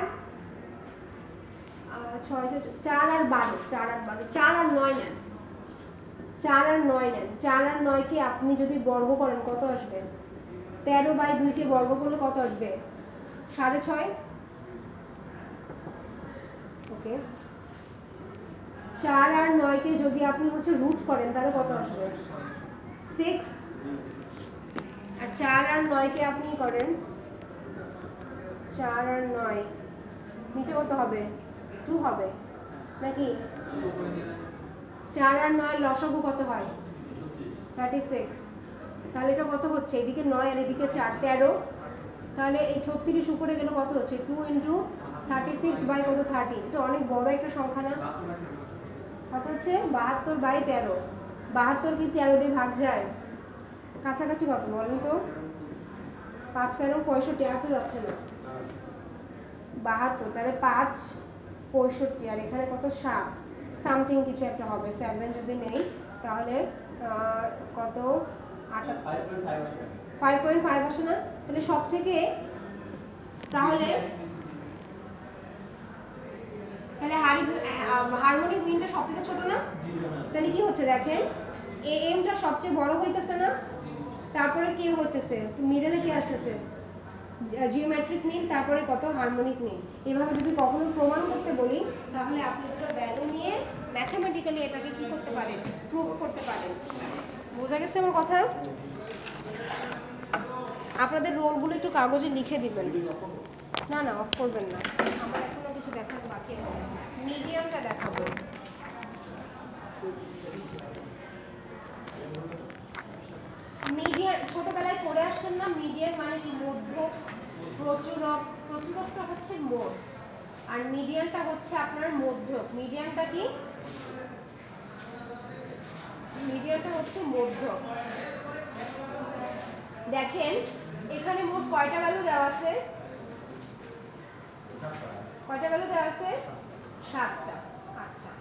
আর 6 4 আর 12 4 আর 12 4 আর 9 নেন। 4 আর 9 নেন। 4 আর 9 কে আপনি যদি বর্গ করেন কত আসবে? 13/2 কে বর্গ করলে কত আসবে? 6.5। ওকে 4 আর 9 কে যদি আপনি হচ্ছে রুট করেন তাহলে কত আসবে 6 আর 4 আর 9 কে আপনি করেন 4 আর 9 নিচে কত হবে 2 হবে নাকি 4 আর 9 লসাগু কত হয় 36 তাহলে এটা কত হচ্ছে এদিকে 9 আর এদিকে 4 13 তাহলে এই 36 উপরে গেলে কত হচ্ছে 2 × 36 বাই কত 30 এটা অনেক বড় একটা সংখ্যা না কত হচ্ছে 72 বাই 13 72 কি 13 দিয়ে ভাগ যায় কাছাকাছি কত বলেন তো 5 13 65 এত যাচ্ছে না 72 তাহলে 5 65 আর এখানে কত 7 সামথিং কিছু একটা হবে 7 যদি নেই তাহলে কত 5.5 আসে না তাহলে সব থেকে তাহলে হারমোনিক মিনটা সব থেকে ছোট না তাহলে কি হচ্ছে দেখেন এএমটা সবচেয়ে বড় হইতেছে না তারপরে কি হইতেছে মিডলে কি আসতেছে জিওমেট্রিক মিন তারপরে কত হারমোনিক মিন এভাবে যদি কখনো প্রমাণ করতে বলি তাহলে আপনি দুটো ভ্যালু নিয়ে ম্যাথমেটিক্যালি এটাকে কি করতে পারেন প্রুফ করতে পারেন বোঝা গেছে আমার কথা আপনাদের রোলগুলো একটু কাগজে লিখে দিবেন না না অফ করবেন না আমার এখনো কিছু দেখানো বাকি আছে মিডিয়ামটা দেখাবো মিডিয়াম ছোটবেলায় পড়ে আসছেন না মিডিয়াম মানে কি মধ্য প্রচুরকটা হচ্ছে মোট আর মিডিয়ানটা হচ্ছে আপনার মধ্যক মিডিয়ানটা কি মিডিয়ানটা হচ্ছে মধ্যক দেখেন এখানে মোট কয়টা ভ্যালু দেওয়া আছে কয়টা ভ্যালু দেওয়া আছে 7টা আচ্ছা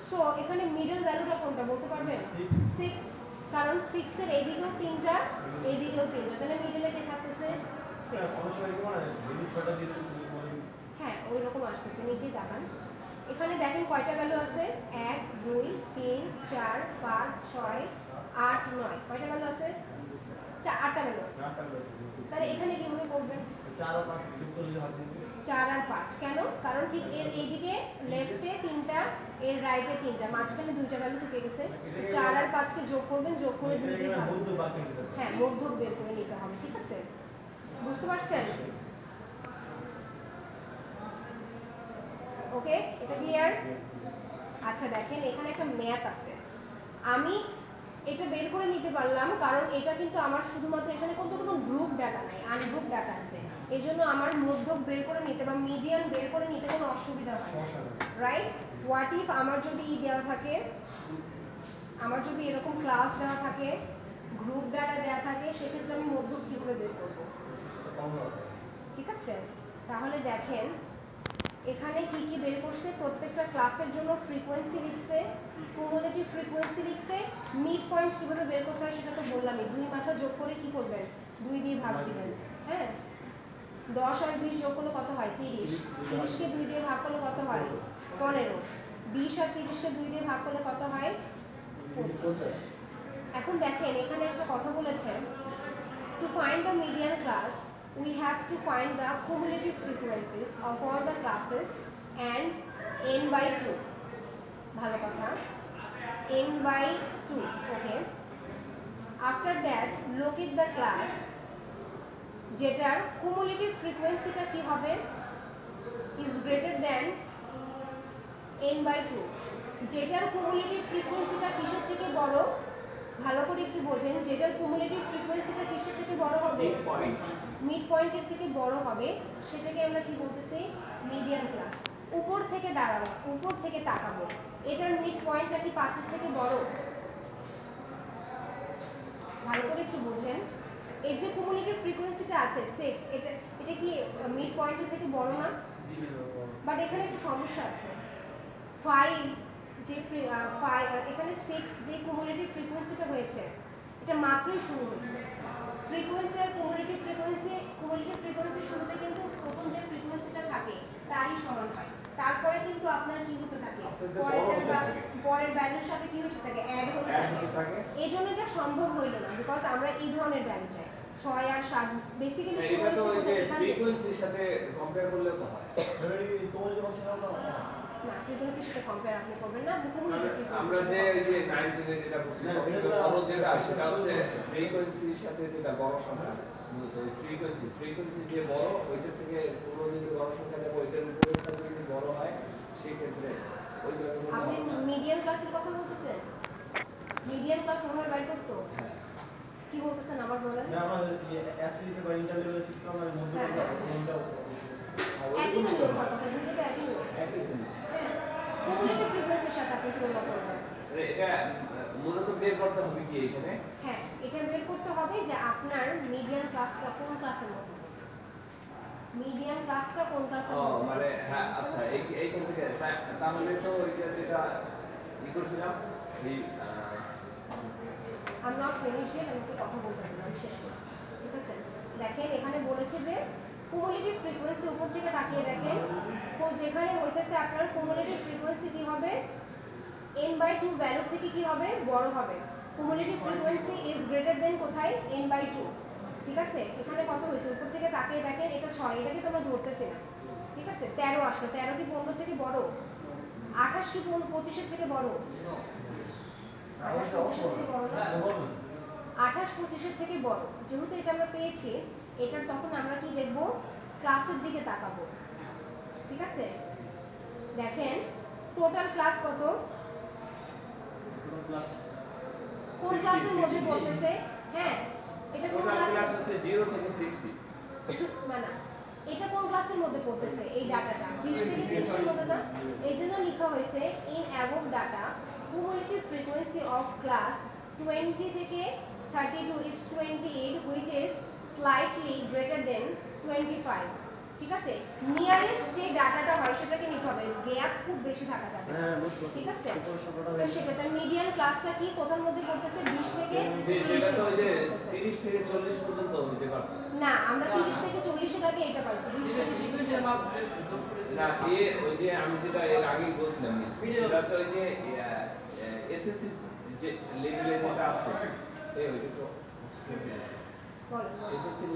সো এখানে মিডল ভ্যালুটা কোনটা বলতে পারবেন 6 কারণ 6 এর এইদিকেও 3টা এইদিকেও 3টা তাহলে মিডলে কি থাকতেছে 6 হ্যাঁ ওই রকম আসতেছে নিচেই তাকান এখানে দেখেন কয়টা ভ্যালু আছে 1 2 3 4 5 6 8 9 কয়টা ভ্যালু আছে 8টা ভ্যালু আছে তাহলে এখানে কিভাবে করবেন 4 আর 5 কেন কারণ ঠিক এর এইদিকে লেফটে 3টা এর রাইটে 3টা মাঝখানে 2টা ভ্যালু থেকে গেছে 4 আর 5 কে যোগ করবেন যোগ করে 2 দিয়ে ভাগ হ্যাঁ মধ্যক বের করে নিতে হবে ঠিক আছে বুঝতে পারছেন ওকে এটা ক্লিয়ার আচ্ছা দেখেন এখানে একটা ম্যাথ আছে আমি এটা বের করে নিতে পারলাম কারণ এটা কিন্তু আমার শুধুমাত্র এখানে কোনো গ্রুপ ডাটা নাই আনগ্রুপ ডাটা আছে এজন্য আমার মধ্যক বের করে নিতে বা মিডিয়ান বের করে নিতে কোনো অসুবিধা হয় না রাইট হোয়াট ইফ আমার যদি দেওয়া থাকে আমার যদি এরকম ক্লাস দেওয়া থাকে গ্রুপ ডাটা দেওয়া থাকে সেক্ষেত্রে আমি মধ্যক কিভাবে বের করব ঠিক আছে তাহলে দেখেন এখানে কি কি বের করছে প্রত্যেকটা ক্লাসের জন্য ফ্রিকোয়েন্সি লিখছে কুমুলেটিভ ফ্রিকোয়েন্সি লিখছে মিড পয়েন্ট কিভাবে বের করতে হয় সেটা তো বললামই দুই মাথা যোগ করে কি করবেন 2 দিয়ে ভাগ দিবেন হ্যাঁ 10 আর 20 যোগ করলে কত হয় 30 30 কে 2 দিয়ে ভাগ করলে কত হয় 15 20 আর 30 কে 2 দিয়ে ভাগ করলে কত হয় 50 এখন দেখেন এখানে একটা কথা বলেছে to find the median class we have to find the cumulative frequencies of all the classes and n by 2 bhalo kotha n by 2 okay after that locate the class jetar cumulative frequency ta ki hobe is greater than n by 2 jetar cumulative frequency ta kisher theke boro ভালো করে একটু বোঝেন যেটার cumulative ফ্রিকোয়েন্সিটা কিসের থেকে বড় হবে mid পয়েন্টের থেকে বড় হবে সেটাকে আমরা কি বলতেছি মিডিয়ান ক্লাস উপর থেকে দাঁড়াবো উপর থেকে তাকাবো এটার মিড পয়েন্টটা কি 5 এর থেকে বড় ভালো করে একটু বোঝেন এর যে কুমুলেটিভ ফ্রিকোয়েন্সিটা আছে 6 এটা কি মিড পয়েন্টের থেকে বড় না বাট এখানে একটু সমস্যা আছে 5 যে এখানে 6 যে কুমুলেটিভ ফ্রিকোয়েন্সিটা হয়েছে এটা মাত্রই শুরু হয়েছে ফ্রিকোয়েন্সি আর কুমুলেটিভ ফ্রিকোয়েন্সি শুরুতে কিন্তু প্রথম যে ফ্রিকোয়েন্সিটা থাকে তারই সমান হয় তারপরে কিন্তু আপনার কি হতে থাকে পরের ভ্যালুর সাথে কি হতে থাকে অ্যাড হতে থাকে এইজন্য এটা সম্ভব হইল না বিকজ আমরা এই ধরনের ভ্যালু চাই 6 আর 7 বেসিক্যালি এটা তো ওই যে ফ্রিকোয়েন্সির সাথে কম্পেয়ার করলে তো হয় না ফ্রিকোয়েন্সির সাথে কম্পেয়ার আপনি করবেন না, আপনি মানে কমিউনিটি আমরা যে এই যে 19 এ যেটা বলছি সবথেকে বড় যেটা সেটা হচ্ছে ফ্রিকোয়েন্সির সাথে যেটা বড় সংখ্যা ওই ফ্রিকোয়েন্সি যে বড় ওইটার থেকে কোনো যদি বড় সংখ্যা দেবো ওইটার উপরেরটা যদি বড় হয় সেই ক্ষেত্রে ওইভাবে আপনি মিডিয়ান ক্লাসের কথা বলতেছেন? মিডিয়ান ক্লাস ওভাবে বাইর করতো? হ্যাঁ কি বলতেছেন আবার বলেন? না আমরা এসসিতে বা ইন্টারলেভেল সিস্টেমের মধ্যে হ্যাঁ। একই তো নিয়ম কথা, দুটোতে একই নিয়ম। একই দিন হ্যাঁ, কমিউনিটি ফ্রিকোয়েন্সির সাথে আপনি তুলনা করবেন। এটা মূলত বের করতে হবে কি এখানে হ্যাঁ, এটা বের করতে হবে যে আপনার মিডিয়ান ক্লাসটা কোন ক্লাসের মধ্যে পড়তেছে। মিডিয়ান ক্লাসটা কোন ক্লাসের ও মধ্যে মানে পড়তেছে। হ্যাঁ আচ্ছা এইখান থেকে তাহলে তো ওইটা যেটা ই করছিলাম এই I'm not finished yet, আমি একটু কথা বলতে পারবো, আমি শেষ করি। ঠিক আছে, দেখেন এখানে বলেছে যে কুমুলেটিভ ফ্রিকোয়েন্সি উপর থেকে তাকিয়ে দেখেন, তো যেখানে হইতেছে আপনার কুমুলেটিভ ফ্রিকোয়েন্সি কি হবে, n/2 ভ্যালু থেকে কি হবে, বড় হবে। Cumulative frequency is greater than কোথায়, n/2। ঠিক আছে, এখানে কত হয়েছে উপর থেকে তাকিয়ে দেখেন, এটা 6, এটাকে তোমরা ধরতেছি না। ঠিক আছে, 13 আসলো, 13 কি 15 থেকে বড়? 28 কি 25 এর থেকে বড়? 28 25 এর থেকে বড় না? 28 25 এর থেকে বড়। যেহেতু এটা আমরা পেয়েছি, এটার তখন আমরা কি দেখব, ক্লাসের দিকে তাকাবো। ঠিক আছে, দেখেন টোটাল ক্লাস কত, কোন ক্লাসের মধ্যে পড়তেছে। হ্যাঁ, এটা কোন টোটাল ক্লাসের, ক্লাস হচ্ছে 0 থেকে 60 না এটা কোন ক্লাসের মধ্যে পড়তেছে এই ডাটাটা, 20 থেকে 30 এর মধ্যে না। এইজন্য লেখা হয়েছে in above data cumulative frequency of class 20 থেকে 32 is 28 which is slightly greater than 25। ঠিক আছে, নিয়ারেস্ট যে ডাটাটা হয় সেটাকে নিতে হবে, গ্যাপ খুব বেশি থাকা যাবে না। ঠিক আছে, তো সেটা মিডিয়ান ক্লাসটা কি কোথার মধ্যে পড়তেছে, 20 থেকে 30 সেটা এর তো ওই মধ্যে যে পড়তেছে। 30 থেকে 40 পর্যন্ত হইতে পারে না, আমরা 30 থেকে 40 এর আগে এটা পাইছি, 20 থেকে 30 ফ্রিকোয়েন্সির মাপ যোগ করে না ওই যে আমি যেটা এর আগেই বলছিলাম সেটা হচ্ছে ওই যে এসএসসি যে লেভেলে যেটা আছে ওইটা তো বলো। এসএসসি